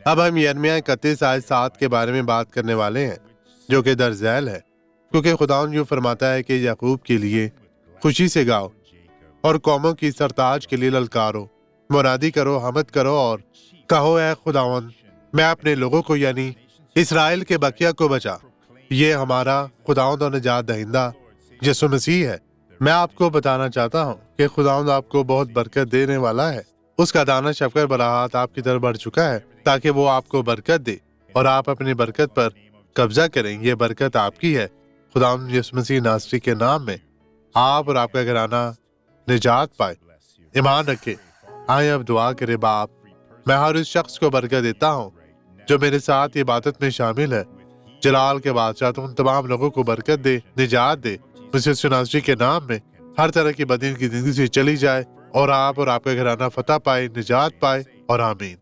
اب ہم یرمیہ 31 آیت 7 کے بارے میں بات کرنے والے ہیں، جو کہ درج ذیل ہے، کیونکہ خداوند یوں فرماتا ہے کہ یعقوب کے لیے خوشی سے گاؤ اور قوموں کی سرتاج کے لیے للکارو، منادی کرو، حمد کرو اور کہو اے خداوند میں اپنے لوگوں کو یعنی اسرائیل کے بقیہ کو بچا۔ یہ ہمارا خداوند اور نجات دہندہ یسوع مسیح ہے۔ میں آپ کو بتانا چاہتا ہوں کہ خداوند آپ کو بہت برکت دینے والا ہے۔ اس کا دانہ شفقت براحات آپ کی طرف بڑھ چکا ہے تاکہ وہ آپ کو برکت دے اور آپ اپنی برکت پر قبضہ کریں۔ یہ برکت آپ کی ہے خداوند یسوع مسیح ناصری کے نام میں۔ آپ اور آپ کا گھرانہ نجات پائے۔ ایمان رکھے۔ آئیں اب دعا کرے۔ باپ، میں ہر اس شخص کو برکت دیتا ہوں جو میرے ساتھ عبادت میں شامل ہے۔ جلال کے بادشاہ تو ان تمام لوگوں کو برکت دے، نجات دے، مسیح یسوع ناصری کے نام میں ہر طرح کی بدین کی زندگی سے چلی جائے اور آپ اور آپ کا گھرانہ فتح پائے، نجات پائے اور آمین۔